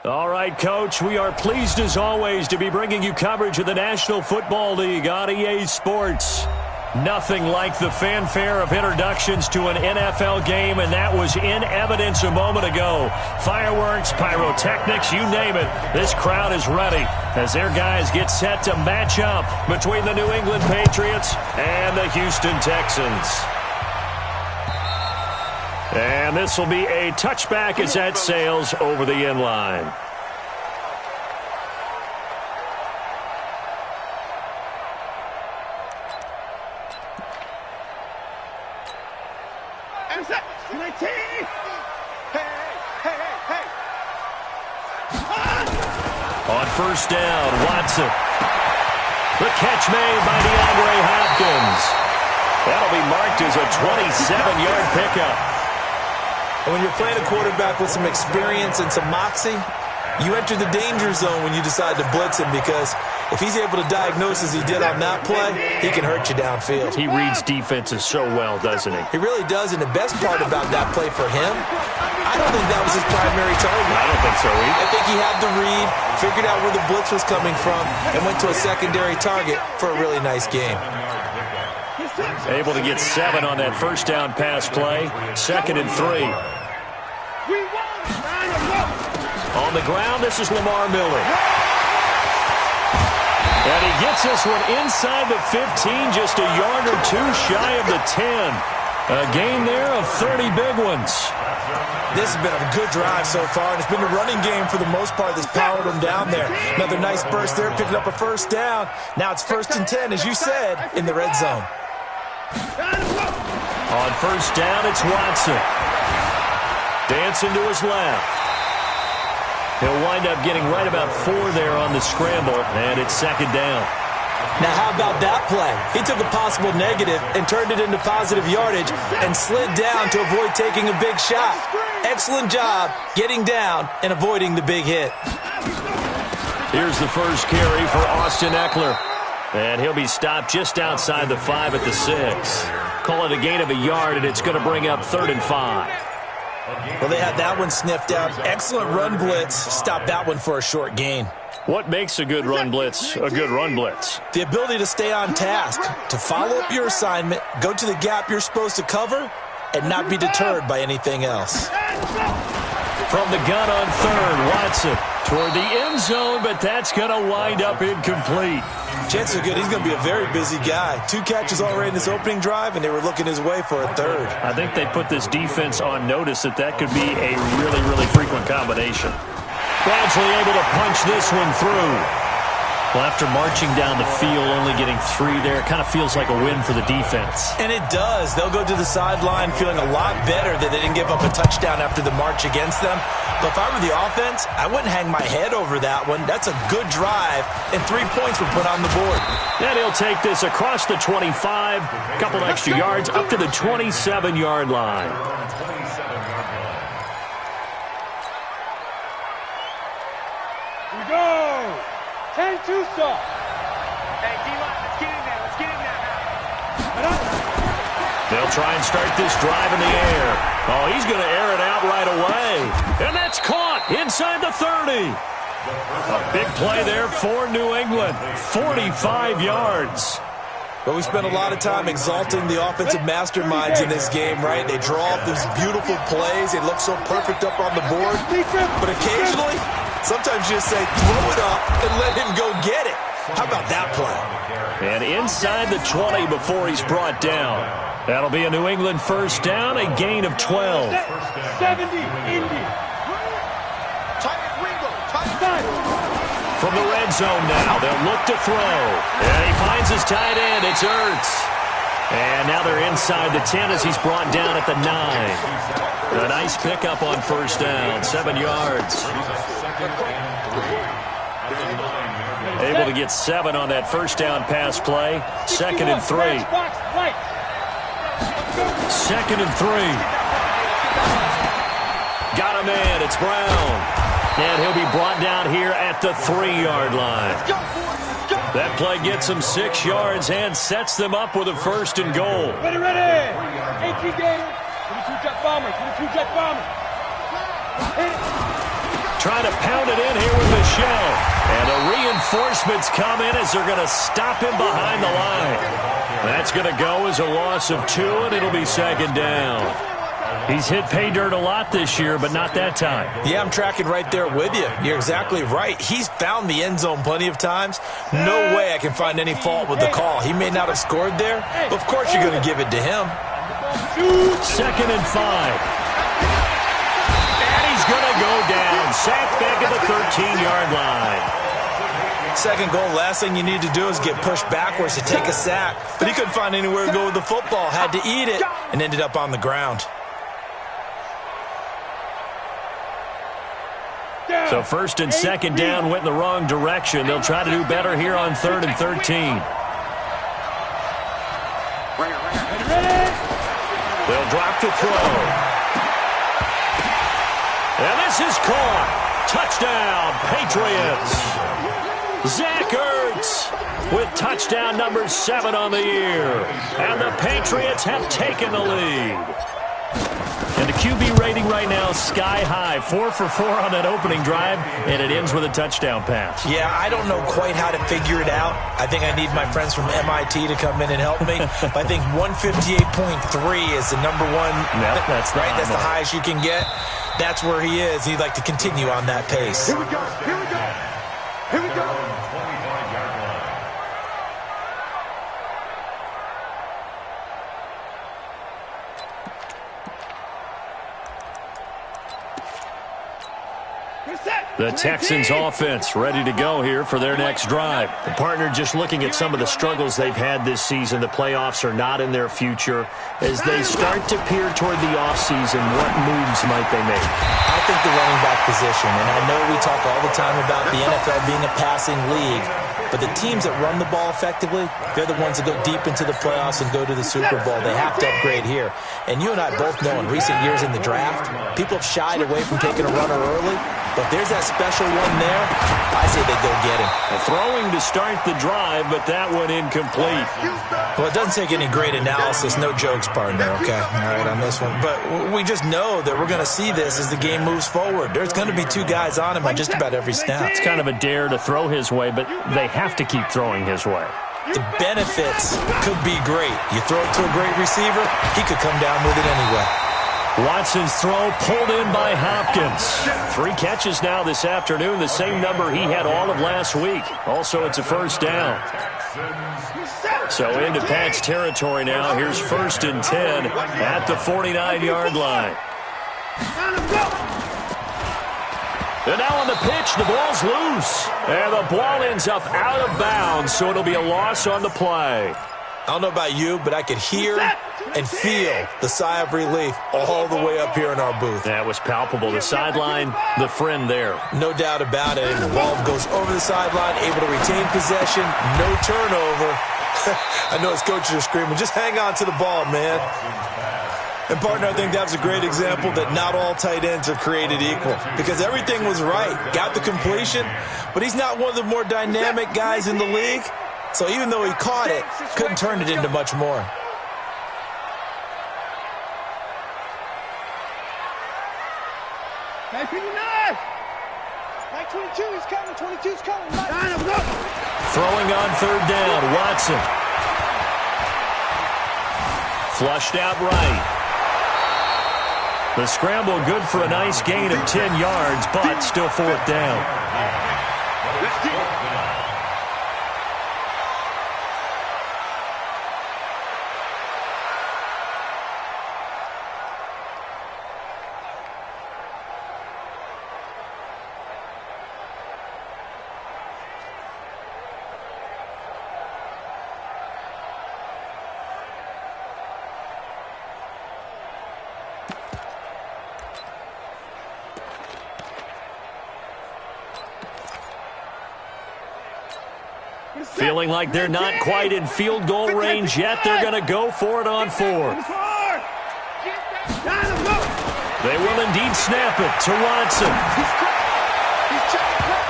All right, Coach, we are pleased as always to be bringing you coverage of the National Football League on EA Sports. Nothing like the fanfare of introductions to an NFL game, and that was in evidence a moment ago. Fireworks, pyrotechnics, you name it. This crowd is ready as their guys get set to match up between the New England Patriots and the Houston Texans. And this will be a touchback as that sails over the end line. On first down, Watson. The catch made by DeAndre Hopkins. That'll be marked as a 27-yard pickup. And when you're playing a quarterback with some experience and some moxie, you enter the danger zone when you decide to blitz him, because if he's able to diagnose as he did on that play, he can hurt you downfield. He reads defenses so well, doesn't he? He really does, and the best part about that play for him, I don't think that was his primary target. I don't think so either. I think he had the read, figured out where the blitz was coming from, and went to a secondary target for a really nice game. Able to get 7 on that first down pass play. 2nd and 3. On the ground, this is Lamar Miller. And he gets this one inside the 15, just a yard or two shy of the 10. A gain there of 30 big ones. This has been a good drive so far, and it's been the running game for the most part that's powered them down there. Another nice burst there, picking up a first down. Now it's 1st and 10, as you said, in the red zone. On first down, it's Watson. Dancing to his left. He'll wind up getting right about 4 there on the scramble, and it's 2nd down. Now, how about that play? He took a possible negative and turned it into positive yardage and slid down to avoid taking a big shot. Excellent job getting down and avoiding the big hit. Here's the first carry for Austin Eckler. And he'll be stopped just outside the 5 at the 6. Call it a gain of a yard, and it's going to bring up 3rd and 5. Well, they had that one sniffed out. Excellent run blitz. Stop that one for a short gain. What makes a good run blitz a good run blitz? The ability to stay on task, to follow up your assignment, go to the gap you're supposed to cover, and not be deterred by anything else. From the gun on 3rd, Watson toward the end zone, but that's going to wind up incomplete. Chances are good he's going to be a very busy guy. 2 catches already in this opening drive, and they were looking his way for a 3rd. I think they put this defense on notice that could be a really, really frequent combination. Gradually able to punch this one through. Well, after marching down the field, only getting 3 there, it kind of feels like a win for the defense. And it does. They'll go to the sideline feeling a lot better that they didn't give up a touchdown after the march against them. But if I were the offense, I wouldn't hang my head over that one. That's a good drive, and 3 points were put on the board. Then he'll take this across the 25, a couple extra yards, up to the 27-yard line. Here we go. 10-2 stop. Hey, D-line, let's get in there. Let's get in there now. They'll try and start this drive in the air. Oh, he's going to air it out right away. And that's caught inside the 30. A big play there for New England. 45 yards. But we spent a lot of time exalting the offensive masterminds in this game, right? They draw up these beautiful plays. They look so perfect up on the board. But occasionally, sometimes you just say, throw it up and let him go get it. How about that play? And inside the 20 before he's brought down. That'll be a New England first down, a gain of 12. 70, Indy. From the red zone now, they'll look to throw. And he finds his tight end. It's Ertz. And now they're inside the 10 as he's brought down at the 9. A nice pickup on first down, 7 yards. Able to get 7 on that first down pass play. 2nd and 3. 2nd and 3. Got him in. It's Brown. And he'll be brought down here at the 3-yard line. That play gets him 6 yards and sets them up with a 1st and goal. Ready, ready. 18 Gators. 22 jet bombers. 22 jet bombers. trying to pound it in here with Michelle. And the reinforcements come in as they're going to stop him behind the line. That's going to go as a loss of 2, and it'll be second down. He's hit pay dirt a lot this year, but not that time. Yeah, I'm tracking right there with you. You're exactly right. He's found the end zone plenty of times. No way I can find any fault with the call. He may not have scored there, but of course you're going to give it to him. 2nd and 5. And he's going to go down. Sacked back at the 13-yard line. Second goal, last thing you need to do is get pushed backwards to take a sack. But he couldn't find anywhere to go with the football. Had to eat it and ended up on the ground. So 1st and 2nd down went in the wrong direction. They'll try to do better here on 3rd and 13. They'll drop to throw. And this is caught. Touchdown, Patriots. Zach Ertz with touchdown number 7 on the year. And the Patriots have taken the lead. And the QB rating right now is sky high. 4 for 4 on that opening drive, and it ends with a touchdown pass. Yeah, I don't know quite how to figure it out. I think I need my friends from MIT to come in and help me. But I think 158.3 is the number one. Yep, that's right. That's the highest you can get. That's where he is. He'd like to continue on that pace. Here we go. Here we go. Here we go. The Texans offense ready to go here for their next drive. The partner just looking at some of the struggles they've had this season. The playoffs are not in their future. As they start to peer toward the offseason, what moves might they make? I think the running back position, and I know we talk all the time about the NFL being a passing league, but the teams that run the ball effectively, they're the ones that go deep into the playoffs and go to the Super Bowl. They have to upgrade here. And you and I both know in recent years in the draft, people have shied away from taking a runner early. But there's that special one there. I say they go get him. Throwing to start the drive, but that one incomplete. Well, it doesn't take any great analysis. No jokes, partner, okay? All right, on this one. But we just know that we're going to see this as the game moves forward. There's going to be 2 guys on him on just about every snap. It's kind of a dare to throw his way, but they have to keep throwing his way. The benefits could be great. You throw it to a great receiver, he could come down with it anyway. Watson's throw pulled in by Hopkins. 3 catches now this afternoon, the same number he had all of last week. Also, it's a first down. So into Pat's territory now. Here's 1st and 10 at the 49-yard line. And now on the pitch, the ball's loose. And the ball ends up out of bounds, so it'll be a loss on the play. I don't know about you, but I could hear and feel the sigh of relief all the way up here in our booth. That was palpable. The sideline, the friend there. No doubt about it. And the ball goes over the sideline, able to retain possession, no turnover. I know his coaches are screaming, just hang on to the ball, man. And, partner, I think that was a great example that not all tight ends are created equal because everything was right. Got the completion, but he's not one of the more dynamic guys in the league. So even though he caught it, couldn't turn it into much more. Like 22, he's coming. 22's coming. Throwing on 3rd down, Watson. Flushed out right. The scramble good for a nice gain of 10 yards, but still 4th down. Let's get it. Feeling like they're not quite in field goal range yet. They're going to go for it on 4th. They will indeed snap it to Watson.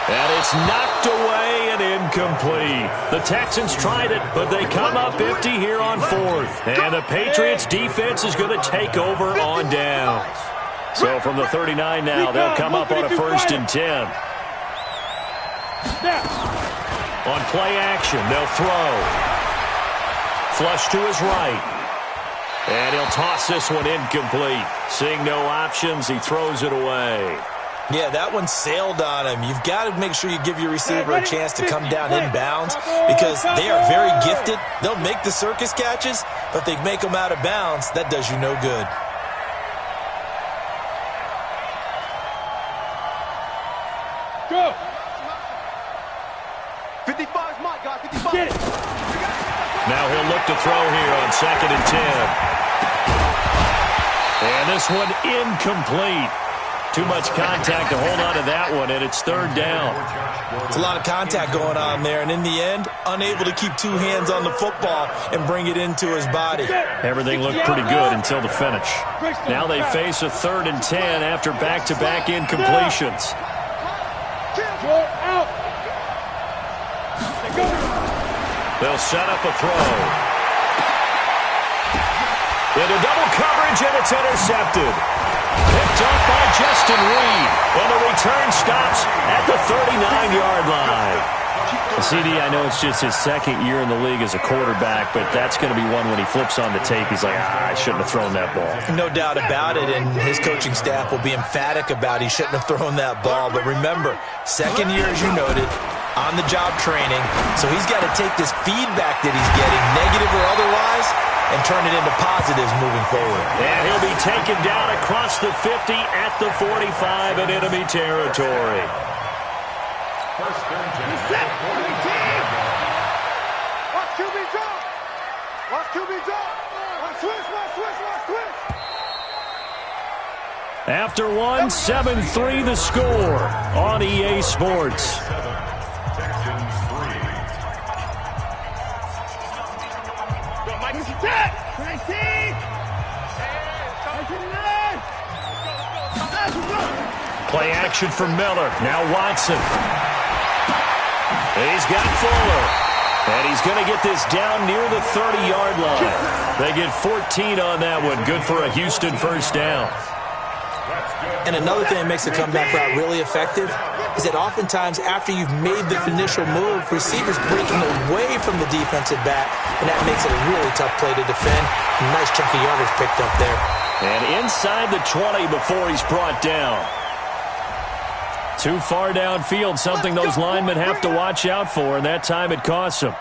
And it's knocked away and incomplete. The Texans tried it, but they come up empty here on 4th. And the Patriots defense is going to take over on downs. So from the 39 now, they'll come up on a 1st and 10. On play action, they'll throw. Flush to his right. And he'll toss this one incomplete. Seeing no options, he throws it away. Yeah, that one sailed on him. You've got to make sure you give your receiver a chance to come down inbounds because they are very gifted. They'll make the circus catches, but they make them out of bounds. That does you no good. Go. 55's Mike, guys. 55. Get it. Now he'll look to throw here on 2nd and 10. And this one incomplete. Too much contact to hold on to that one, and it's 3rd down. It's a lot of contact going on there, and in the end, unable to keep 2 hands on the football and bring it into his body. Everything looked pretty good until the finish. Now they face a 3rd and 10 after back-to-back incompletions. They'll set up a throw. Into double coverage, and it's intercepted. Picked up by Justin Reed. And the return stops at the 39-yard line. CD, I know it's just his 2nd year in the league as a quarterback, but that's going to be one when he flips on the tape. He's like, I shouldn't have thrown that ball. No doubt about it, and his coaching staff will be emphatic about he shouldn't have thrown that ball. But remember, 2nd year, as you noted, on-the-job training, so he's got to take this feedback that he's getting, negative or otherwise, and turn it into positives moving forward. And he'll be taken down across the 50 at the 45 in enemy territory. Watch QB drop. Watch QB drop. Watch switch. After one, 7-3 the score on EA Sports. Play action for Miller. Now Watson. He's got Fuller. And he's going to get this down near the 30-yard line. They get 14 on that one. Good for a Houston 1st down. And another thing that makes the comeback route really effective is that oftentimes after you've made the initial move, receivers breaking away from the defensive back, and that makes it a really tough play to defend. A nice chunk of yardage picked up there. And inside the 20 before he's brought down. Too far downfield, something those linemen have to watch out for, and that time it costs them.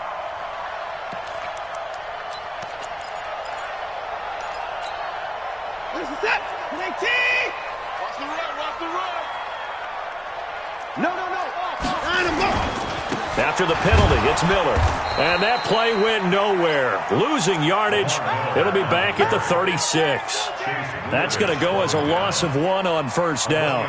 After the penalty, it's Miller. And that play went nowhere. Losing yardage. It'll be back at the 36. That's going to go as a loss of 1 on 1st down.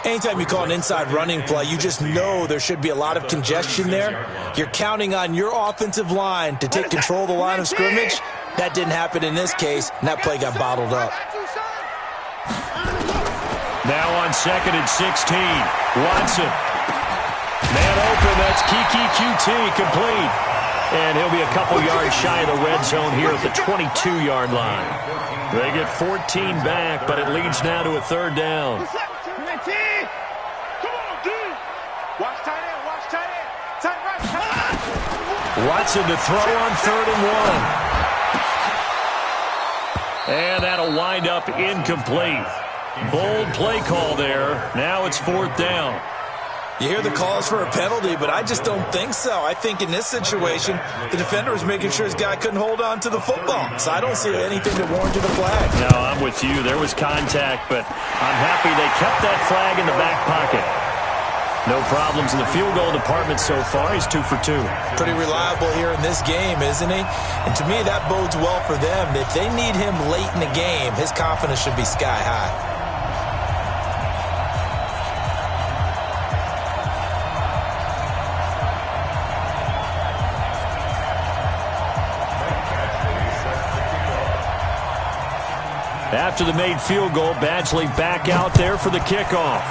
Anytime you call an inside running play, you just know there should be a lot of congestion there. You're counting on your offensive line to take control of the line of scrimmage. That didn't happen in this case, and that play got bottled up. Now on 2nd and 16, Watson. Man open, that's Kiki QT, complete. And he'll be a couple yards shy of the red zone here at the 22-yard line. They get 14 back, but it leads now to a 3rd down. Watson to throw on 3rd and 1. And that'll wind up incomplete. Bold play call there. Now it's 4th down. You hear the calls for a penalty, but I just don't think so. I think in this situation, the defender was making sure his guy couldn't hold on to the football. So I don't see anything that warranted a flag. No, I'm with you. There was contact, but I'm happy they kept that flag in the back pocket. No problems in the field goal department so far. He's 2 for 2. Pretty reliable here in this game, isn't he? And to me, that bodes well for them. If they need him late in the game, his confidence should be sky high. After the made field goal, Badgley back out there for the kickoff.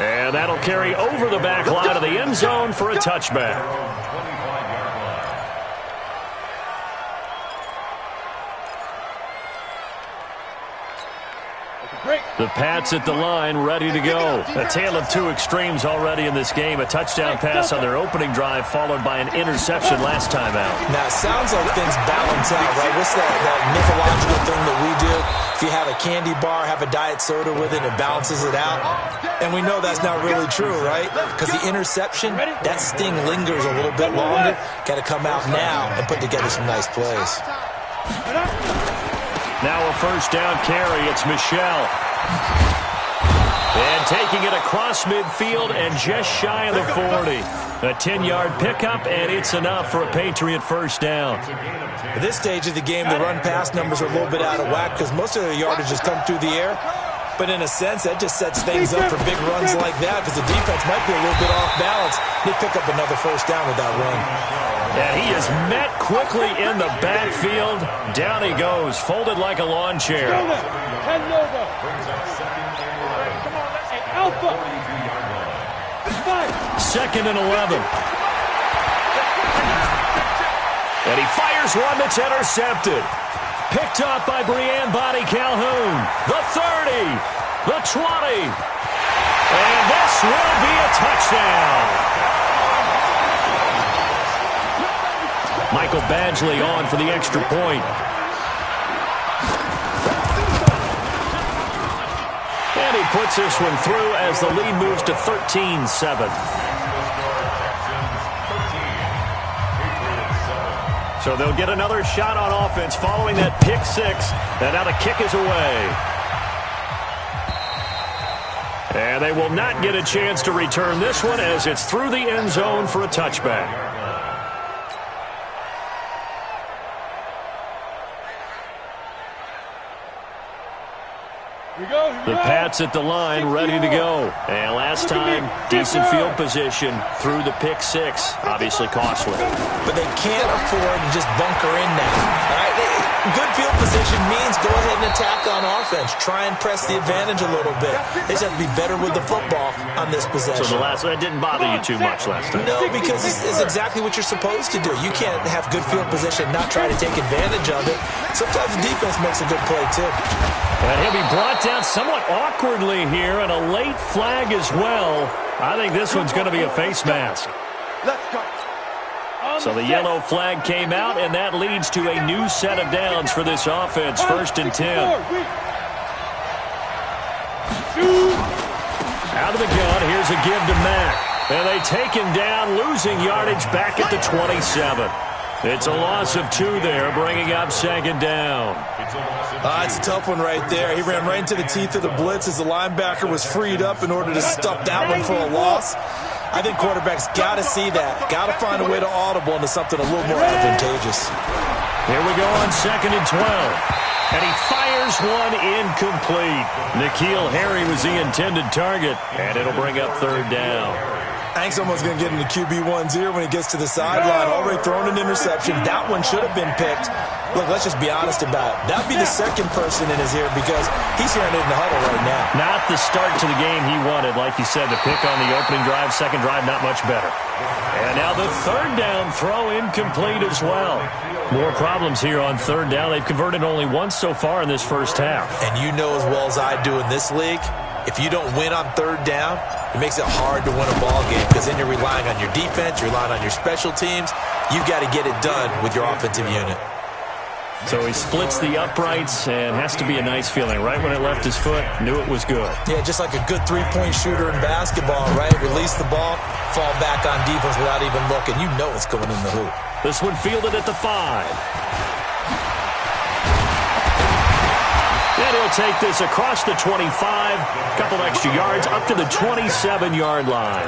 And that'll carry over the back line of the end zone for a touchback. The Pats at the line, ready to go. A tale of two extremes already in this game. A touchdown pass on their opening drive, followed by an interception last time out. Now, it sounds like things balance out, right? What's that mythological thing that we do? If you have a candy bar, have a diet soda with it, it balances it out. And we know that's not really true, right? Because the interception, that sting lingers a little bit longer. Got to come out now and put together some nice plays. Now a first down carry. It's Michel. And taking it across midfield and just shy of the 40. A 10-yard pickup, and it's enough for a Patriot first down. At this stage of the game, the run-pass numbers are a little bit out of whack because most of the yardage has come through the air. But in a sense, that just sets things up for big runs like that because the defense might be a little bit off balance. They pick up another first down with that run. And he is met quickly in the backfield. Down he goes, folded like a lawn chair. Second and 11. And he fires one that's intercepted. Picked up by Brian Body Calhoun. The 30. The 20. And this will be a touchdown. Michael Badgley on for the extra point. And he puts this one through as the lead moves to 13-7. So they'll get another shot on offense following that pick six. And now the kick is away. And they will not get a chance to return this one as it's through the end zone for a touchback. The Pats at the line, ready to go. And last time, decent field position through the pick six. Obviously costly. But they can't afford to just bunker in now. All right? Good field position means go ahead and attack on offense. Try and press the advantage a little bit. They just have to be better with the football on this possession. So that didn't bother you too much last time? No, because it's exactly what you're supposed to do. You can't have good field position, not try to take advantage of it. Sometimes the defense makes a good play, too. And he'll be brought down somewhat awkwardly here, and a late flag as well. I think this one's going to be a face mask. Let's go. So the yellow flag came out, and that leads to a new set of downs for this offense. First and 10. Out of the gun, here's a give to Mack. And they take him down, losing yardage back at the 27. It's a loss of 2 there, bringing up second down. It's a tough one right there. He ran right into the teeth of the blitz as the linebacker was freed up in order to stuff that one for a loss. I think quarterbacks got to see that. Got to find a way to audible into something a little more advantageous. Here we go on second and 12. And he fires one incomplete. N'Keal Harry was the intended target, and it'll bring up third down. I think someone's going to get into QB1's ear when he gets to the sideline. Already thrown an interception. That one should have been picked. Look, let's just be honest about it. That would be the second person in his ear because he's hearing it in the huddle right now. Not the start to the game he wanted. Like you said, the pick on the opening drive, second drive, not much better. And now the third down throw incomplete as well. More problems here on third down. They've converted only once so far in this first half. And you know as well as I do in this league, if you don't win on third down, it makes it hard to win a ball game because then you're relying on your defense, you're relying on your special teams. You've got to get it done with your offensive unit. So he splits the uprights and has to be a nice feeling. Right when it left his foot, knew it was good. Yeah, just like a good three-point shooter in basketball, right? Release the ball, fall back on defense without even looking. You know it's going in the hoop. This one fielded at the 5. And he'll take this across the 25, a couple extra yards, up to the 27-yard line.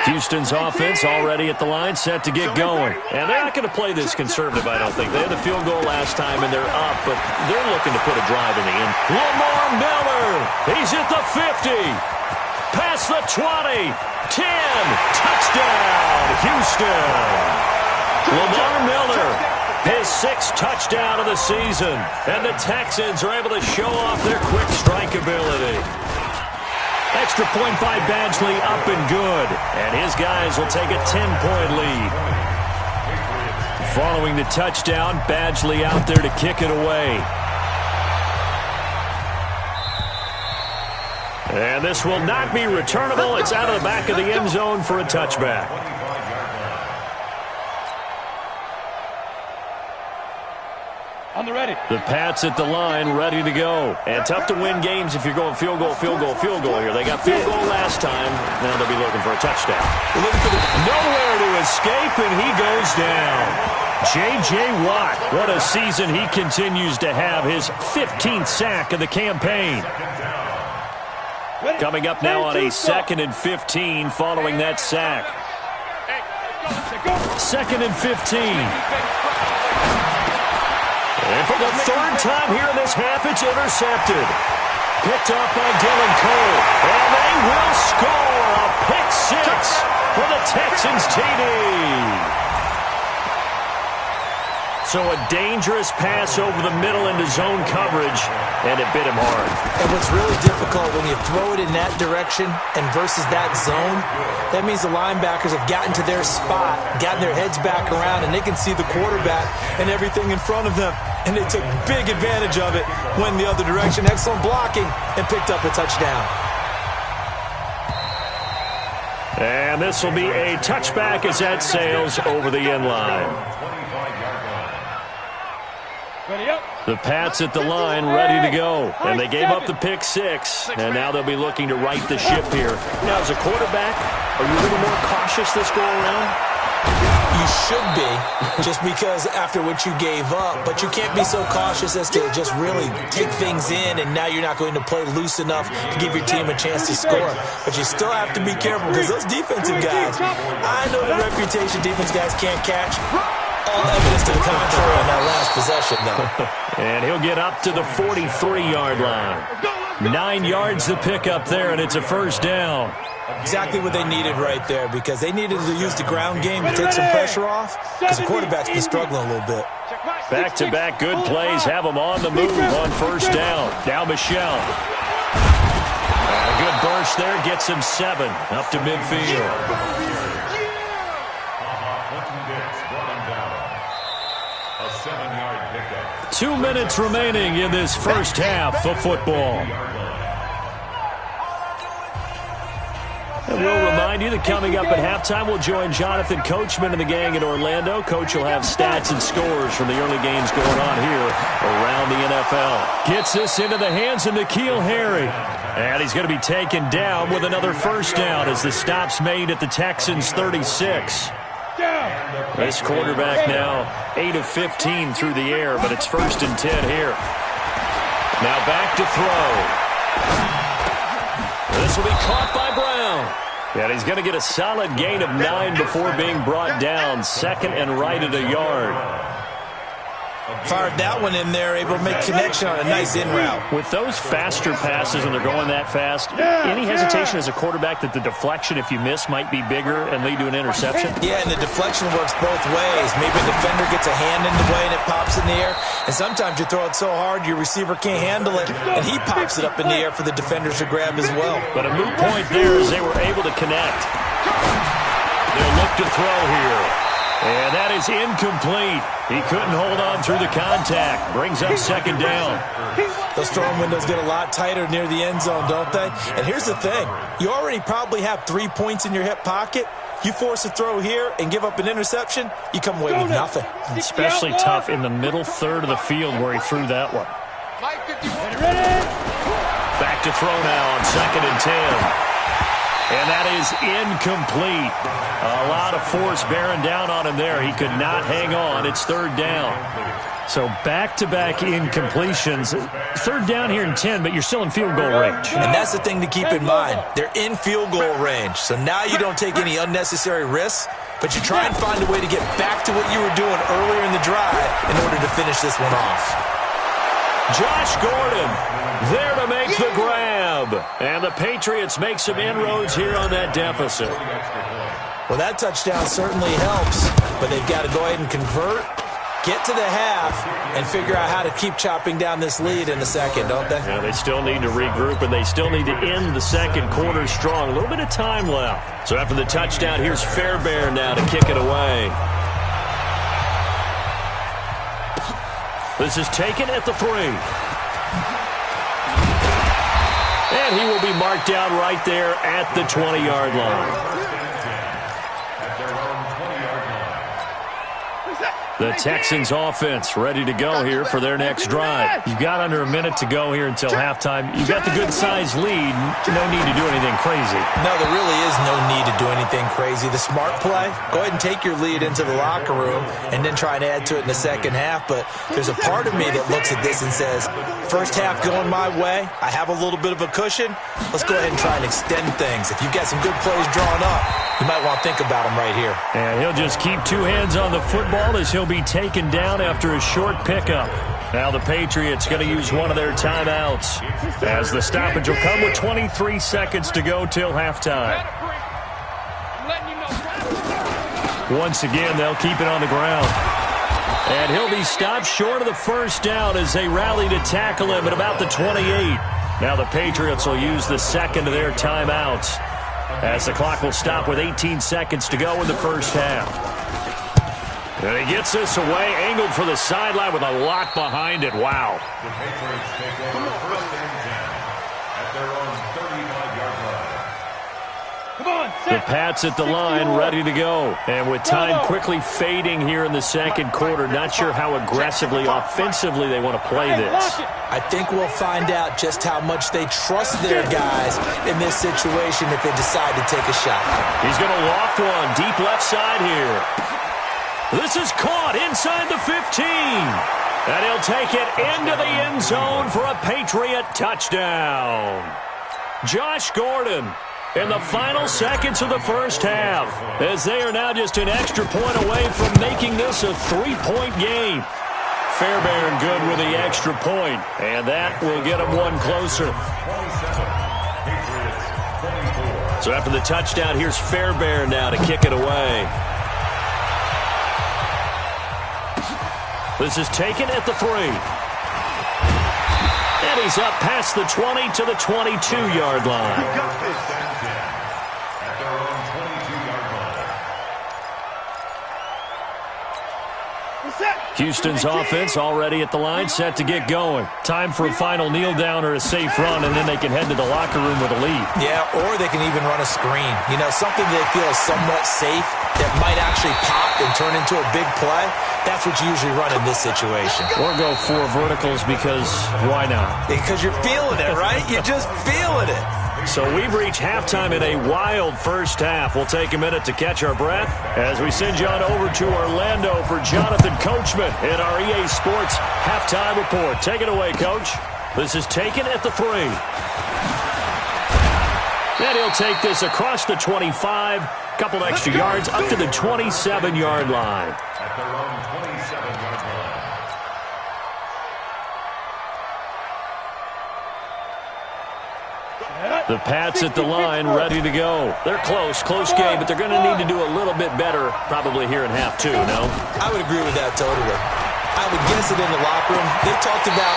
Houston's offense already at the line, set to get going. And they're not going to play this conservative, I don't think. They had the field goal last time, and they're up, but they're looking to put a drive in the end. Lamar Miller, he's at the 50, past the 20, 10, touchdown, Houston. Lamar Miller, his 6th touchdown of the season, and the Texans are able to show off their quick strike ability. Extra point by Badgley, up and good. And his guys will take a 10-point lead. Following the touchdown, Badgley out there to kick it away. And this will not be returnable. It's out of the back of the end zone for a touchback. On the ready. The Pats at the line, ready to go. And tough to win games if you're going field goal, field goal, field goal here. They got field goal last time. Now they'll be looking for a touchdown. Nowhere to escape, and he goes down. J.J. Watt, what a season he continues to have. His 15th sack of the campaign. Coming up now on a 2nd and 15 following that sack. 2nd and 15. And for the 3rd time here in this half, it's intercepted. Picked off by Dylan Cole. And they will score a pick 6 for the Texans TD. So a dangerous pass over the middle into zone coverage, and it bit him hard. And what's really difficult when you throw it in that direction and versus that zone, that means the linebackers have gotten to their spot, gotten their heads back around, and they can see the quarterback and everything in front of them. And they took big advantage of it, went the other direction, excellent blocking, and picked up a touchdown. And this will be a touchback as that sails over the end line. The Pats at the line, ready to go. And they gave up the pick 6, and now they'll be looking to right the ship here. Now, as a quarterback, are you a little more cautious this go-around? You should be, just because after what you gave up. But you can't be so cautious as to just really take things in, and now you're not going to play loose enough to give your team a chance to score. But you still have to be careful, because those defensive guys, I know the reputation defense guys can't catch. All evidence to the contrary on that last possession, though. And he'll get up to the 43-yard line. 9 yards to pick up there, and it's a first down. Exactly what they needed right there, because they needed to use the ground game to take some pressure off, because the quarterback's been struggling a little bit. Back-to-back good plays have them on the move on first down. Now Michelle. A good burst there, gets him 7 up to midfield. 2 minutes remaining in this first half of football. And we'll remind you that coming up at halftime, we'll join Jonathan Coachman and the gang in Orlando. Coach will have stats and scores from the early games going on here around the NFL. Gets this into the hands of N'Keal Harry. And he's going to be taken down with another first down as the stop's made at the Texans' 36. This quarterback now 8 of 15 through the air, but it's 1st and 10 here. Now back to throw. This will be caught by Brown. And he's going to get a solid gain of 9 before being brought down. 2nd and right at a yard. Fired that one in there, able to make connection on a nice in route. With those faster passes and they're going that fast, any hesitation as a quarterback that the deflection, if you miss, might be bigger and lead to an interception? Yeah, and the deflection works both ways. Maybe a defender gets a hand in the way and it pops in the air. And sometimes you throw it so hard your receiver can't handle it, and he pops it up in the air for the defenders to grab as well. But a moot point there as they were able to connect. They'll look to throw here. And that is incomplete. He couldn't hold on through the contact. Brings up 2nd down. Those throwing windows get a lot tighter near the end zone, don't they? And here's the thing. You already probably have 3 points in your hip pocket. You force a throw here and give up an interception, you come away with nothing. Especially tough in the middle third of the field where he threw that one. Back to throw now on 2nd and 10. And that is incomplete. A lot of force bearing down on him there. He could not hang on. It's 3rd down. So back-to-back incompletions. 3rd down here in 10, but you're still in field goal range. And that's the thing to keep in mind. They're in field goal range. So now you don't take any unnecessary risks, but you try and find a way to get back to what you were doing earlier in the drive in order to finish this one off. Josh Gordon there to make the grab. And the Patriots make some inroads here on that deficit. Well, that touchdown certainly helps, but they've got to go ahead and convert, get to the half, and figure out how to keep chopping down this lead in the second, don't they? Yeah, they still need to regroup, and they still need to end the second quarter strong. A little bit of time left. So after the touchdown, here's Fairbairn now to kick it away. This is taken at the 3. And he will be marked down right there at the 20-yard line. The Texans offense ready to go here for their next drive. You've got under a minute to go here until halftime. You've got the good-sized lead. No need to do anything crazy. No, there really is no need to do anything crazy. The smart play, go ahead and take your lead into the locker room and then try and add to it in the second half. But there's a part of me that looks at this and says, first half going my way, I have a little bit of a cushion. Let's go ahead and try and extend things. If you've got some good plays drawn up, you might want to think about them right here. And he'll just keep two hands on the football as he'll be taken down after a short pickup. Now the Patriots going to use one of their timeouts as the stoppage will come with 23 seconds to go till halftime. Once again, they'll keep it on the ground. And he'll be stopped short of the first down as they rally to tackle him at about the 28. Now the Patriots will use the second of their timeouts as the clock will stop with 18 seconds to go in the first half. And he gets this away, angled for the sideline with a lot behind it. Wow. The Patriots take over first and 10 at their own 35-yard line. Come on, the Pats at the line, ready to go. And with time quickly fading here in the second quarter, not sure how aggressively, offensively they want to play this. I think we'll find out just how much they trust their guys in this situation if they decide to take a shot. He's going to loft one deep left side here. This is caught inside the 15. And he'll take it into the end zone for a Patriot touchdown. Josh Gordon in the final seconds of the first half, as they are now just an extra point away from making this a three-point game. Fairbairn good with the extra point, and that will get them one closer. So after the touchdown, here's Fairbairn now to kick it away. This is taken at the 3. And he's up past the 20 to the 22-yard line. Houston's offense already at the line, set to get going. Time for a final kneel down or a safe run, and then they can head to the locker room with a lead. Yeah, or they can even run a screen. You know, something they feel is somewhat safe that might actually pop and turn into a big play. That's what you usually run in this situation. Or go 4 verticals because why not? Because you're feeling it, right? You're just feeling it. So we've reached halftime in a wild first half. We'll take a minute to catch our breath as we send you on over to Orlando for Jonathan Coachman in our EA Sports halftime report. Take it away, Coach. This is taken at the 3. And he'll take this across the 25, couple extra yards up to the 27-yard line. At their own 27-yard line. The Pats at the line, ready to go. They're close game, but they're going to need to do a little bit better probably here in half 2, no? I would agree with that totally. I would guess it in the locker room. They talked about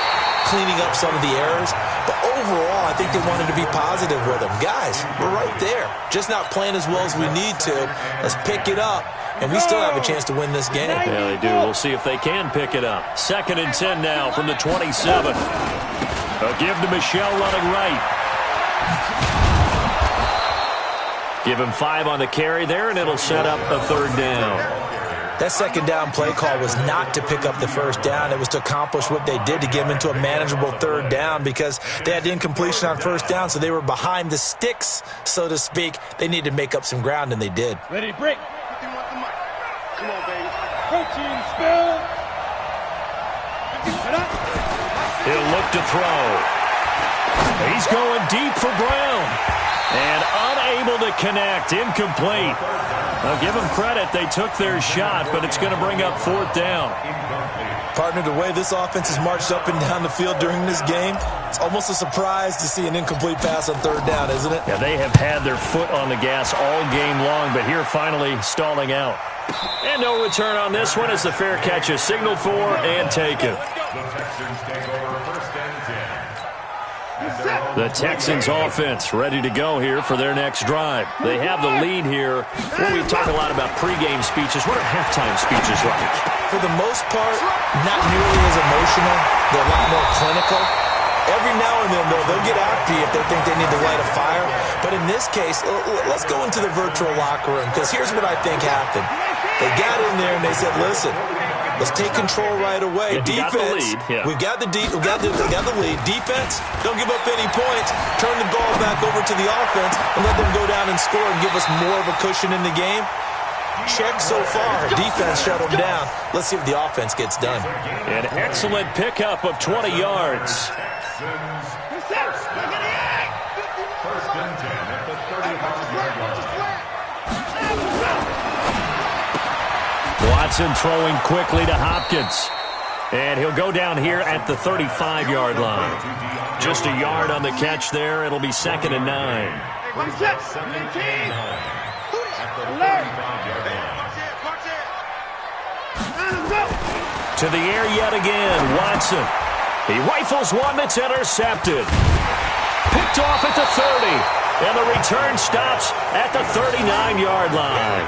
cleaning up some of the errors, but overall, I think they wanted to be positive with them. Guys, we're right there. Just not playing as well as we need to. Let's pick it up, and we still have a chance to win this game. Yeah, they do. We'll see if they can pick it up. 2nd and 10 now from the 27. A give to Michelle running right. Give him 5 on the carry there, and it'll set up a 3rd down. That 2nd down play call was not to pick up the 1st down. It was to accomplish what they did to get them into a manageable 3rd down because they had incompletion on 1st down, so they were behind the sticks, so to speak. They needed to make up some ground, and they did. Ready to break. Come on, baby. Protein spill. He'll look to throw. He's going deep for Brown. And unable to connect. Incomplete. I'll give them credit. They took their shot, but it's going to bring up 4th down. Partner, the way this offense has marched up and down the field during this game, it's almost a surprise to see an incomplete pass on 3rd down, isn't it? Yeah, they have had their foot on the gas all game long, but here finally stalling out. And no return on this one as the fair catch is signaled for and taken. The Texans take over first and 10. The Texans offense ready to go here for their next drive. They have the lead here. Well, we talk a lot about pregame speeches. What are halftime speeches like? For the most part, not nearly as emotional. They're a lot more clinical. Every now and then, though, they'll get after you if they think they need to light a fire. But in this case, let's go into the virtual locker room, because here's what I think happened. They got in there and they said, listen, let's take control right away. Defense, we've got the lead. Defense, don't give up any points. Turn the ball back over to the offense and let them go down and score and give us more of a cushion in the game. Check so far. Defense shut them down. Let's see if the offense gets done. An excellent pickup of 20 yards. First and 10 at the 35-yard line. Watson throwing quickly to Hopkins. And he'll go down here at the 35-yard line. Just a yard on the catch there. It'll be 2nd and 9. To the air yet again, Watson. He rifles one that's intercepted. Picked off at the 30. And the return stops at the 39-yard line.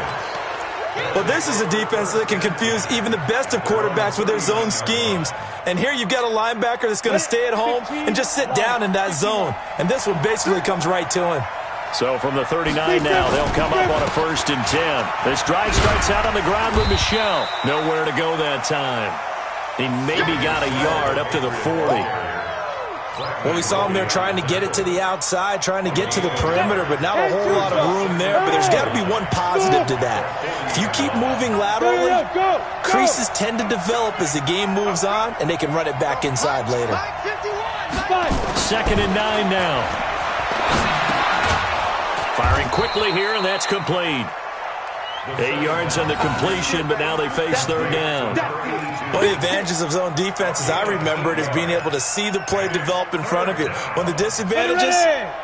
Well, this is a defense that can confuse even the best of quarterbacks with their zone schemes. And here you've got a linebacker that's going to stay at home and just sit down in that zone. And this one basically comes right to him. So from the 39 now, they'll come up on a 1st and 10. This drive starts out on the ground with Michel. Nowhere to go that time. He maybe got a yard up to the 40. Well, we saw him there trying to get it to the outside, trying to get to the perimeter, but not a whole lot of room there. But there's got to be one positive to that. If you keep moving laterally, creases tend to develop as the game moves on, and they can run it back inside later. 2nd and 9 now. Firing quickly here, and that's complete. 8 yards on the completion, but now they face 3rd down. One of the advantages of zone defense, as I remember it, is being able to see the play develop in front of you. One of the disadvantages,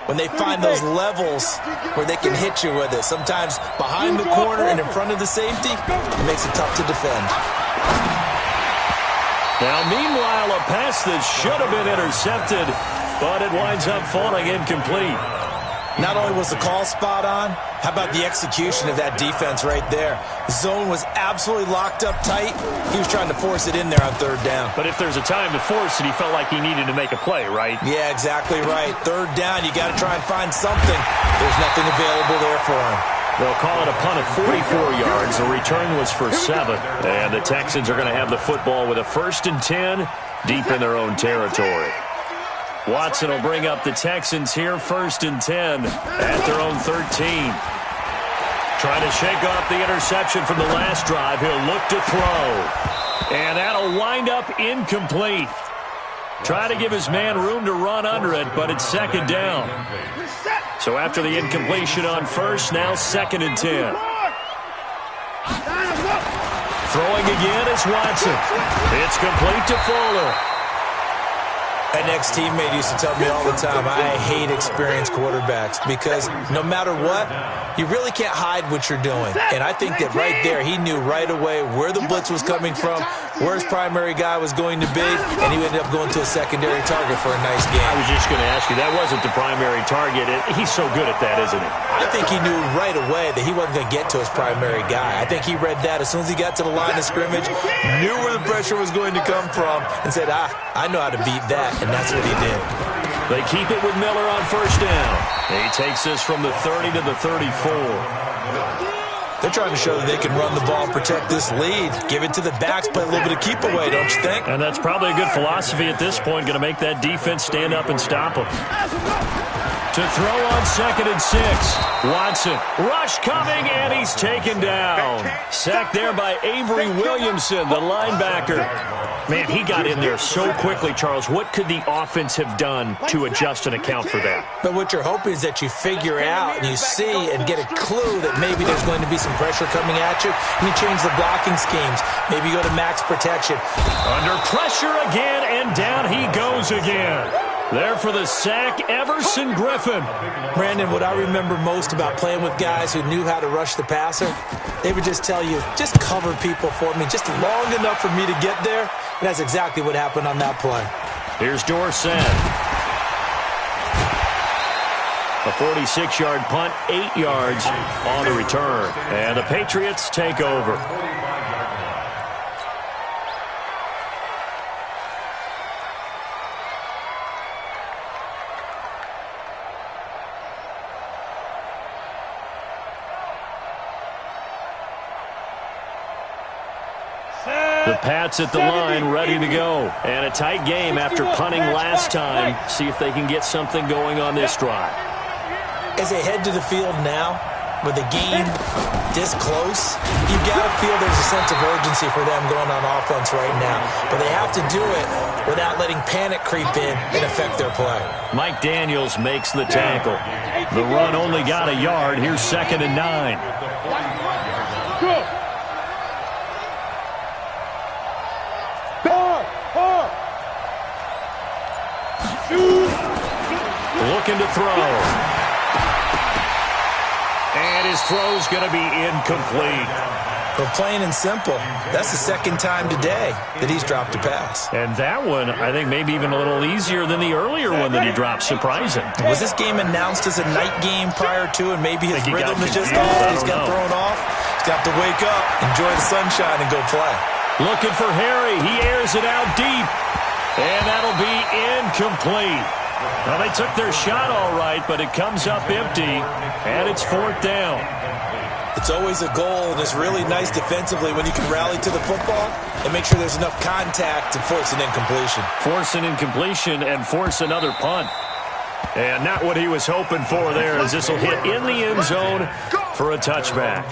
when they find those levels where they can hit you with it. Sometimes behind the corner and in front of the safety, it makes it tough to defend. Now, meanwhile, a pass that should have been intercepted, but it winds up falling incomplete. Not only was the call spot on, how about the execution of that defense right there? The zone was absolutely locked up tight. He was trying to force it in there on 3rd down. But if there's a time to force it, he felt like he needed to make a play, right? Yeah, exactly right. 3rd down, you got to try and find something. There's nothing available there for him. They'll call it a punt of 44 yards. The return was for 7. And the Texans are going to have the football with a 1st and 10 deep in their own territory. Watson will bring up the Texans here, 1st and 10 at their own 13. Trying to shake off the interception from the last drive. He'll look to throw. And that'll wind up incomplete. Try to give his man room to run under it, but it's 2nd down. So after the incompletion on 1st, now 2nd and 10. Throwing again is Watson. It's complete to Fuller. An ex-teammate used to tell me all the time, I hate experienced quarterbacks because no matter what, you really can't hide what you're doing. And I think that right there, he knew right away where the blitz was coming from, where his primary guy was going to be, and he ended up going to a secondary target for a nice game. I was just going to ask you, that wasn't the primary target. He's so good at that, isn't he? I think he knew right away that he wasn't going to get to his primary guy. I think he read that as soon as he got to the line of scrimmage, knew where the pressure was going to come from, and said, I know how to beat that. And that's what he did. They keep it with Miller on 1st down. He takes this from the 30 to the 34. They're trying to show that they can run the ball and protect this lead. Give it to the backs, play a little bit of keep away, don't you think? And that's probably a good philosophy at this point, going to make that defense stand up and stop them. To throw on 2nd and 6. Watson. Rush coming, and he's taken down. Sacked there by Avery Williamson, the linebacker. Man, he got in there so quickly, Charles. What could the offense have done to adjust and account for that? But what you're hoping is that you figure out and you see and get a clue that maybe there's going to be some pressure coming at you, and you change the blocking schemes. Maybe you go to max protection. Under pressure again, and down he goes again. There for the sack, Everson Griffin. Brandon, what I remember most about playing with guys who knew how to rush the passer, they would just tell you, just cover people for me, just long enough for me to get there. And that's exactly what happened on that play. Here's Dorsett. A 46-yard punt, 8 yards on the return. And the Patriots take over. The Pats at the line, ready to go. And a tight game after punting last time. See if they can get something going on this drive. As they head to the field now, with the game this close, you've got to feel there's a sense of urgency for them going on offense right now. But they have to do it without letting panic creep in and affect their play. Mike Daniels makes the tackle. The run only got a yard. Here's 2nd and 9. Looking to throw. And his throw's going to be incomplete. But plain and simple, that's the second time today that he's dropped a pass. And that one, I think, maybe even a little easier than the earlier one that he dropped. Surprising. Was this game announced as a night game prior to, and maybe his rhythm is just off? He's got thrown off. He's got to wake up, enjoy the sunshine, and go play. Looking for Harry. He airs it out deep. And that'll be incomplete. Well, they took their shot all right, but it comes up empty, and it's 4th down. It's always a goal, and it's really nice defensively when you can rally to the football and make sure there's enough contact to force an incompletion. Force an incompletion and force another punt. And not what he was hoping for there, as this will hit in the end zone for a touchback.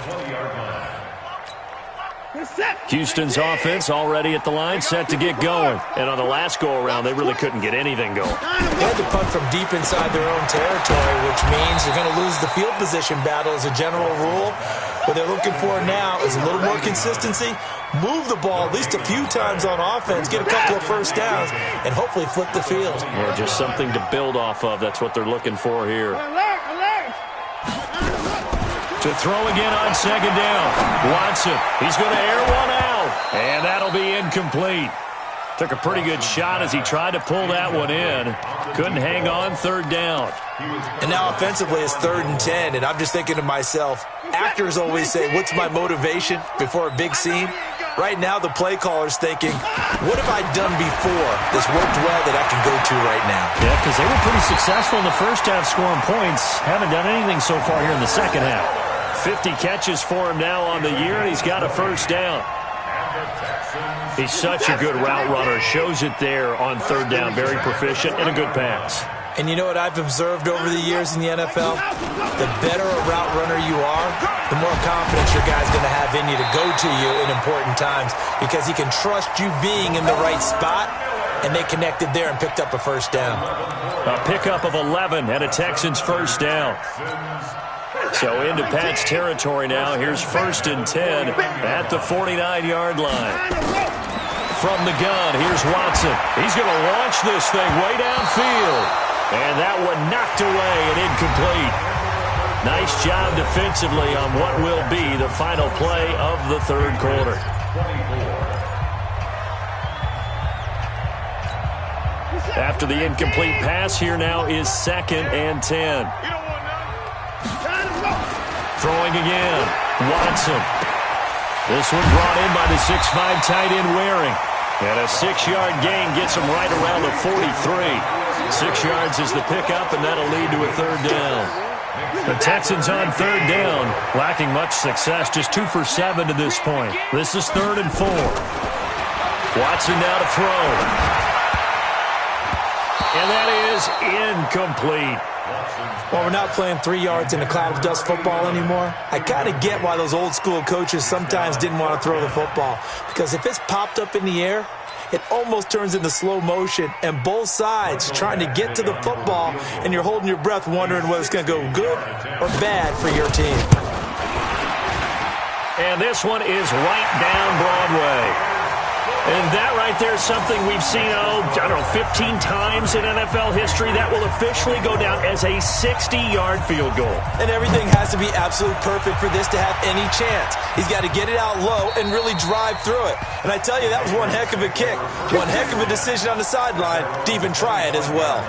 Houston's offense already at the line, set to get going. And on the last go-around, they really couldn't get anything going. They had to punt from deep inside their own territory, which means they're going to lose the field position battle as a general rule. What they're looking for now is a little more consistency, move the ball at least a few times on offense, get a couple of first downs, and hopefully flip the field. Yeah, just something to build off of. That's what they're looking for here. To throw again on 2nd down. Watson, he's going to air one out. And that'll be incomplete. Took a pretty good shot as he tried to pull that one in. Couldn't hang on 3rd down. And now offensively it's 3rd and 10, and I'm just thinking to myself, actors always say, what's my motivation before a big scene? Right now the play caller's thinking, what have I done before that's worked well that I can go to right now? Yeah, because they were pretty successful in the first half scoring points. Haven't done anything so far here in the second half. 50 catches for him now on the year, and he's got a first down. He's such a good route runner. Shows it there on 3rd down. Very proficient and a good pass. And you know what I've observed over the years in the NFL? The better a route runner you are, the more confidence your guy's going to have in you to go to you in important times, because he can trust you being in the right spot, and they connected there and picked up a first down. A pickup of 11 and a Texans first down. So into Pat's territory now. Here's 1st and 10 at the 49-yard line. From the gun, here's Watson. He's going to launch this thing way downfield. And that one knocked away and incomplete. Nice job defensively on what will be the final play of the 3rd quarter. After the incomplete pass, here now is 2nd and 10. Throwing again. Watson. This one brought in by the 6'5" tight end Waring. And a 6-yard gain gets him right around the 43. 6 yards is the pickup, and that'll lead to a 3rd down. The Texans on 3rd down, lacking much success, just 2 for 7 to this point. This is 3rd and 4. Watson now to throw. And that is incomplete. Well, we're not playing 3 yards in a cloud of dust football anymore. I kind of get why those old school coaches sometimes didn't want to throw the football, because if it's popped up in the air, it almost turns into slow motion, and both sides trying to get to the football, and you're holding your breath wondering whether it's going to go good or bad for your team. And this one is right down Broadway. And that right there is something we've seen, 15 times in NFL history. That will officially go down as a 60-yard field goal. And everything has to be absolutely perfect for this to have any chance. He's got to get it out low and really drive through it. And I tell you, that was one heck of a kick. One heck of a decision on the sideline to even try it as well.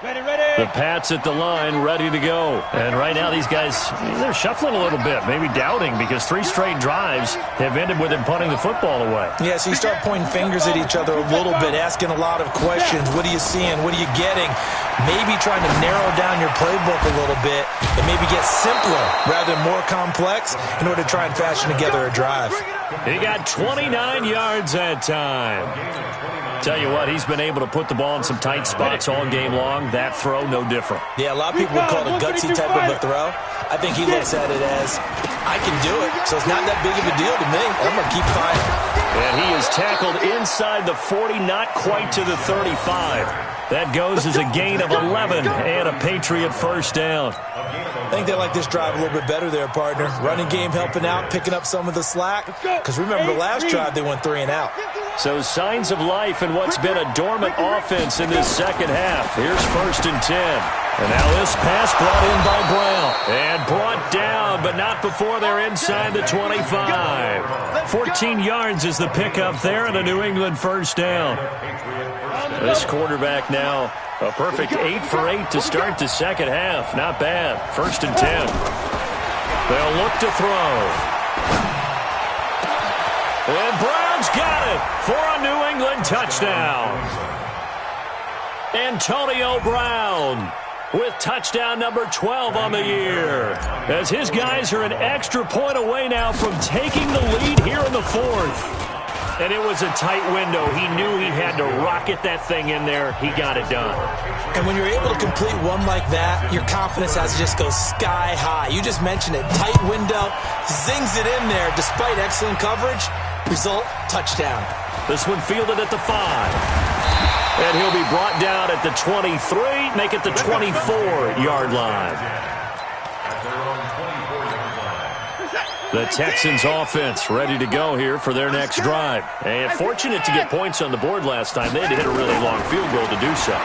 Ready, ready. The Pats at the line, ready to go. And right now these guys, they're shuffling a little bit, maybe doubting, because 3 straight drives have ended with them punting the football away. Yeah, so you start pointing fingers at each other a little bit, asking a lot of questions. What are you seeing? What are you getting? Maybe trying to narrow down your playbook a little bit and maybe get simpler rather than more complex in order to try and fashion together a drive. He got 29 yards that time. Tell you what, he's been able to put the ball in some tight spots all game long. That throw, no different. Yeah, a lot of people would call it a gutsy type of a throw. I think he looks at it as, I can do it, so it's not that big of a deal to me. I'm going to keep fighting. And he is tackled inside the 40, not quite to the 35. That goes as a gain of 11 and a Patriot first down. I think they like this drive a little bit better there, partner. Running game helping out, picking up some of the slack. Because remember, the last drive they went 3 and out. So signs of life in what's been a dormant offense in this second half. Here's 1st and 10. And now this pass brought in by Brown. And brought down, but not before they're inside the 25. 14 yards is the pickup there and a New England first down. This quarterback now a perfect 8 for 8 to start the second half. Not bad. 1st and 10. They'll look to throw. And Brown's got it for a New England touchdown. Antonio Brown with touchdown number 12 on the year. As his guys are an extra point away now from taking the lead here in the 4th. And it was a tight window. He knew he had to rocket that thing in there. He got it done. And when you're able to complete one like that, your confidence has to just go sky high. You just mentioned it. Tight window, zings it in there despite excellent coverage. Result, touchdown. This one fielded at the 5. And he'll be brought down at the 23, make it the 24-yard line. The Texans offense ready to go here for their next drive. And fortunate to get points on the board last time. They had to hit a really long field goal to do so.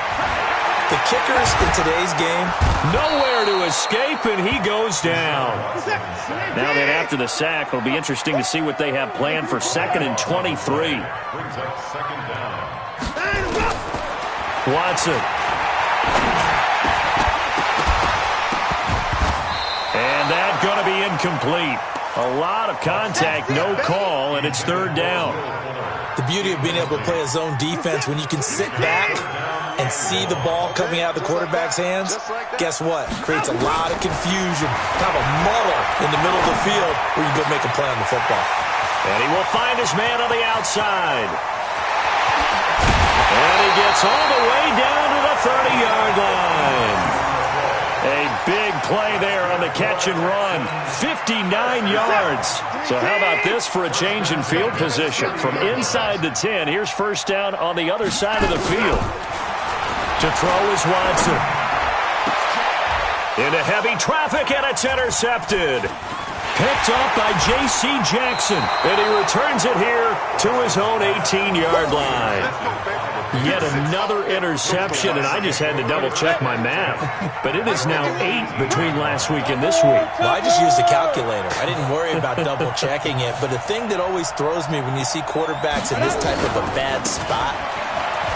The kickers in today's game, nowhere to escape, and he goes down. Now then, after the sack, it'll be interesting to see what they have planned for 2nd and 23. Watson. And that's going to be incomplete. A lot of contact, no call, and it's 3rd down. The beauty of being able to play a zone defense when you can sit back and see the ball coming out of the quarterback's hands, guess what? Creates a lot of confusion, kind of a muddle in the middle of the field where you go make a play on the football. And he will find his man on the outside. And he gets all the way down to the 30-yard line. A big play there on the catch and run. 59 yards. So how about this for a change in field position? From inside the 10, here's first down on the other side of the field. To throw is Watson. Into heavy traffic, and it's intercepted. Picked off by J.C. Jackson. And he returns it here to his own 18-yard line. Yet another interception, and I just had to double-check my math. But it is now 8 between last week and this week. Well, I just used a calculator. I didn't worry about double-checking it. But the thing that always throws me when you see quarterbacks in this type of a bad spot,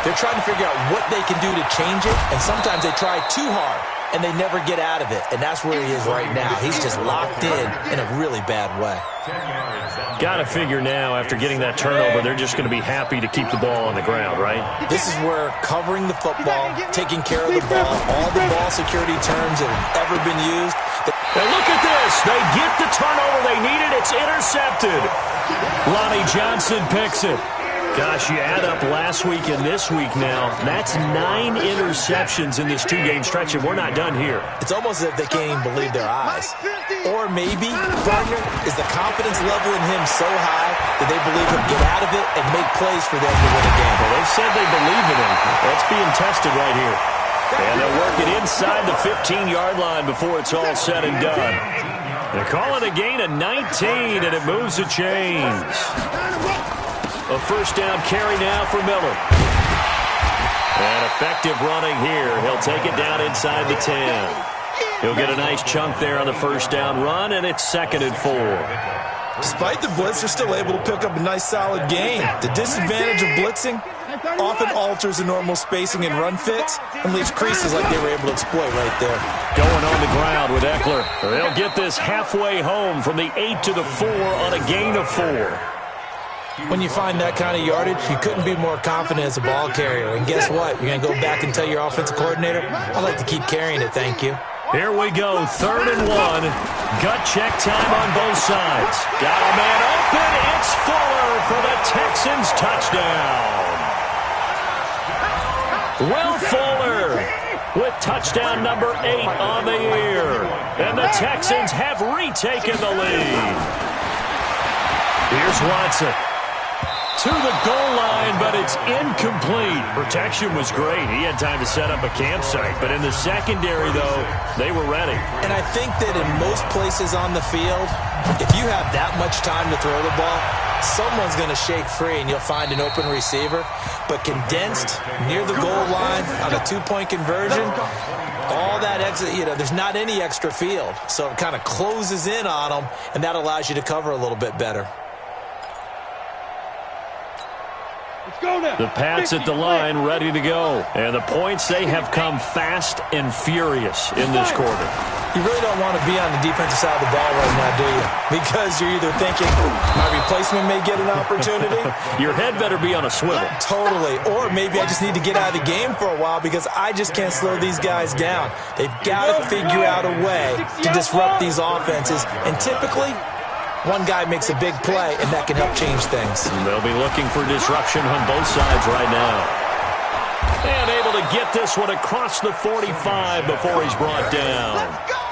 they're trying to figure out what they can do to change it, and sometimes they try too hard, and they never get out of it. And that's where he is right now. He's just locked in a really bad way. Got to figure now, after getting that turnover, they're just going to be happy to keep the ball on the ground, right? This is where covering the football, taking care of the ball, all the ball security terms that have ever been used. And look at this. They get the turnover they needed. It's intercepted. Lonnie Johnson picks it. Gosh, you add up last week and this week now. That's 9 interceptions in this 2-game stretch, and we're not done here. It's almost as if they can't even believe their eyes. Or maybe, partner, is the confidence level in him so high that they believe he'll get out of it and make plays for them to win a game. Well, they've said they believe in him. That's being tested right here. And they'll work it inside the 15-yard line before it's all said and done. They call it a gain of 19, and it moves the chains. A first down carry now for Miller. And effective running here. He'll take it down inside the 10. He'll get a nice chunk there on the first down run, and it's 2nd and 4. Despite the blitz, they're still able to pick up a nice solid gain. The disadvantage of blitzing, often alters the normal spacing and run fits and leaves creases like they were able to exploit right there. Going on the ground with Eckler. They'll get this halfway home from the 8 to the 4 on a gain of 4. When you find that kind of yardage, you couldn't be more confident as a ball carrier. And guess what? You're going to go back and tell your offensive coordinator, I'd like to keep carrying it, thank you. Here we go, 3rd and 1. Gut check time on both sides. Got a man open. It's Fuller for the Texans touchdown. Will Fuller with touchdown number 8 on the year. And the Texans have retaken the lead. Here's Watson. To the goal line, but it's incomplete. Protection was great. He had time to set up a campsite. But in the secondary, though, they were ready. And I think that in most places on the field, if you have that much time to throw the ball, someone's going to shake free and you'll find an open receiver. But condensed near the goal line on a 2-point conversion, all that exit, there's not any extra field. So it kind of closes in on them, and that allows you to cover a little bit better. The Pats at the line, ready to go. And the points, they have come fast and furious in this quarter. You really don't want to be on the defensive side of the ball right now, do you? Because you're either thinking, my replacement may get an opportunity. Your head better be on a swivel. Totally. Or maybe I just need to get out of the game for a while because I just can't slow these guys down. They've got to figure out a way to disrupt these offenses. And typically, one guy makes a big play, and that can help change things. They'll be looking for disruption on both sides right now. And able to get this one across the 45 before he's brought down.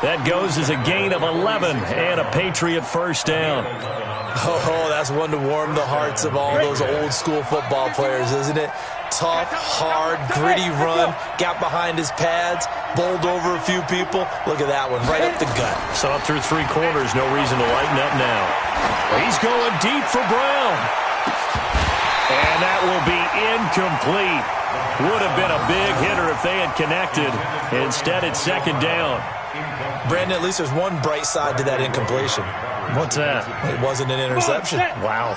That goes as a gain of 11 and a Patriot first down. Oh, that's one to warm the hearts of all those old-school football players, isn't it? Tough, hard, gritty run, got behind his pads, bowled over a few people. Look at that one, right up the gut. So up through 3 quarters, no reason to lighten up now. He's going deep for Brown. And that will be incomplete. Would have been a big hitter if they had connected. Instead, it's 2nd down. Brandon, at least there's one bright side to that incompletion. What's that? It wasn't an interception. Wow.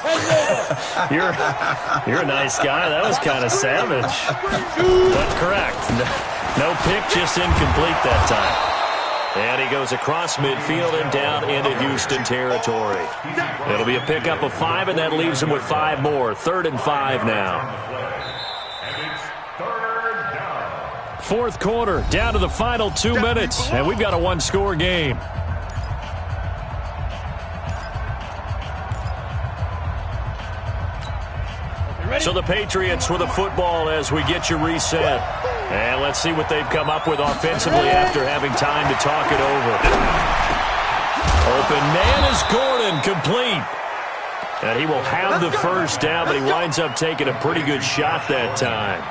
You're a nice guy. That was kind of savage. But correct. No pick, just incomplete that time. And he goes across midfield and down into Houston territory. It'll be a pickup of 5, and that leaves him with 5 more. 3rd and 5 now. 4th quarter, down to the final 2 minutes, and we've got a 1-score game. So the Patriots with the football as we get you reset. And let's see what they've come up with offensively after having time to talk it over. Open man is Gordon, complete. And he will have the first down, but he winds up taking a pretty good shot that time.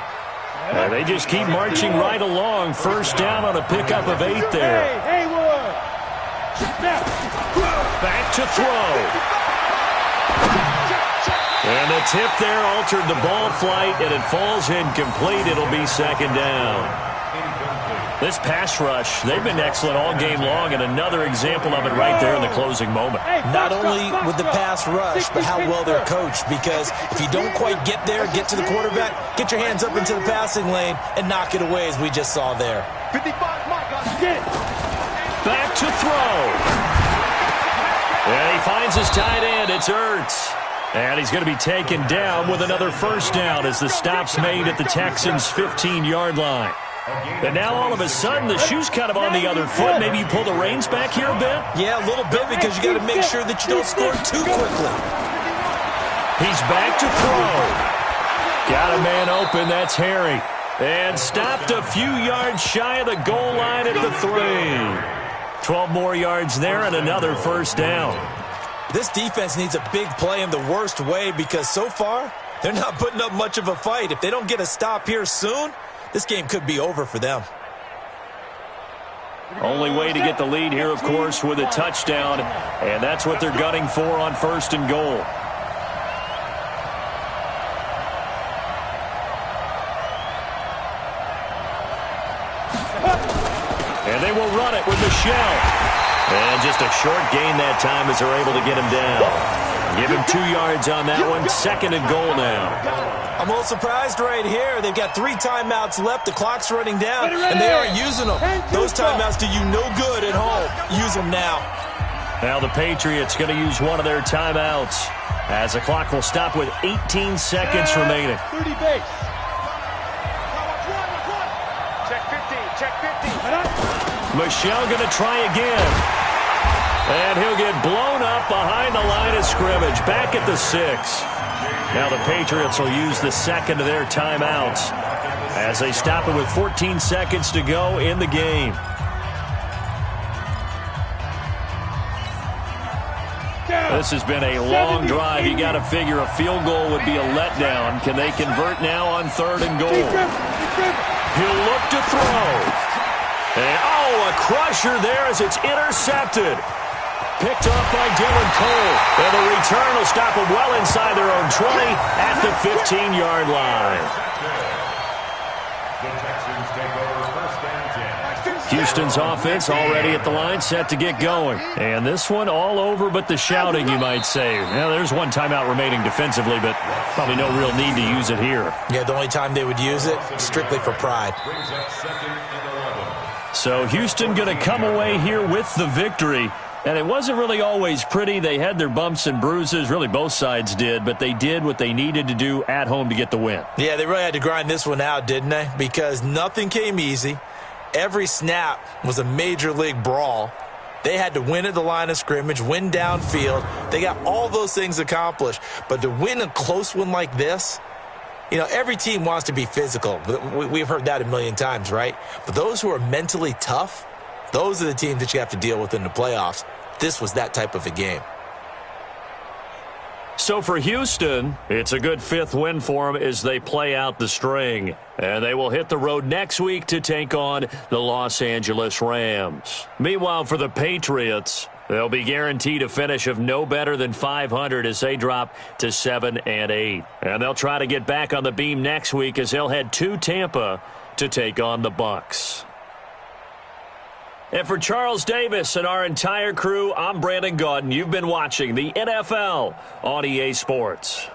And they just keep marching right along. First down on a pickup of 8 there. Back to throw. And the tip there altered the ball flight, and it falls incomplete. It'll be 2nd down. This pass rush, they've been excellent all game long, and another example of it right there in the closing moment. Not only with the pass rush, but how well they're coached, because if you don't quite get there, get to the quarterback, get your hands up into the passing lane and knock it away, as we just saw there. Back to throw. And he finds his tight end. It's Ertz. And he's going to be taken down with another first down as the stop's made at the Texans' 15-yard line. And now all of a sudden the shoe's kind of on the other foot. Maybe you pull the reins back here a bit? Yeah, a little bit, because you got to make sure that you don't score too quickly. He's back to throw. Got a man open. That's Harry. And stopped a few yards shy of the goal line at the 3. 12 more yards there and another first down. This defense needs a big play in the worst way, because so far they're not putting up much of a fight. If they don't get a stop here soon, this game could be over for them. Only way to get the lead here, of course, with a touchdown, and that's what they're gunning for on 1st and goal. And they will run it with Michelle. And just a short gain that time as they're able to get him down. Give him 2 yards on that one. 2nd and goal now. I'm a little surprised right here. They've got 3 timeouts left. The clock's running down, and they aren't using them. Those timeouts do you no good at home. Use them now. Now the Patriots going to use one of their timeouts as the clock will stop with 18 seconds remaining. 30 base. Check 50. Check 50. Michelle going to try again. And he'll get blown up behind the line of scrimmage. Back at the 6. Now the Patriots will use the 2nd of their timeouts as they stop it with 14 seconds to go in the game. This has been a long drive. You got to figure a field goal would be a letdown. Can they convert now on 3rd and goal? He'll look to throw. And, a crusher there as it's intercepted. Picked off by Dylan Cole. And the return will stop them well inside their own 20 at the 15-yard line. The Texans take over 1st and 10. Houston's offense already at the line, set to get going. And this one all over but the shouting, you might say. Now, there's 1 timeout remaining defensively, but probably no real need to use it here. Yeah, the only time they would use it, strictly for pride. Brings up 2nd and 11. So Houston going to come away here with the victory. And it wasn't really always pretty. They had their bumps and bruises. Really, both sides did. But they did what they needed to do at home to get the win. Yeah, they really had to grind this one out, didn't they? Because nothing came easy. Every snap was a major league brawl. They had to win at the line of scrimmage, win downfield. They got all those things accomplished. But to win a close one like this, every team wants to be physical. We've heard that a million times, right? But those who are mentally tough, those are the teams that you have to deal with in the playoffs. This was that type of a game. So for Houston, it's a good 5th win for them as they play out the string. And they will hit the road next week to take on the Los Angeles Rams. Meanwhile, for the Patriots, they'll be guaranteed a finish of no better than 500 as they drop to 7 and 8. And they'll try to get back on the beam next week as they'll head to Tampa to take on the Bucs. And for Charles Davis and our entire crew, I'm Brandon Gaudin. You've been watching the NFL on EA Sports.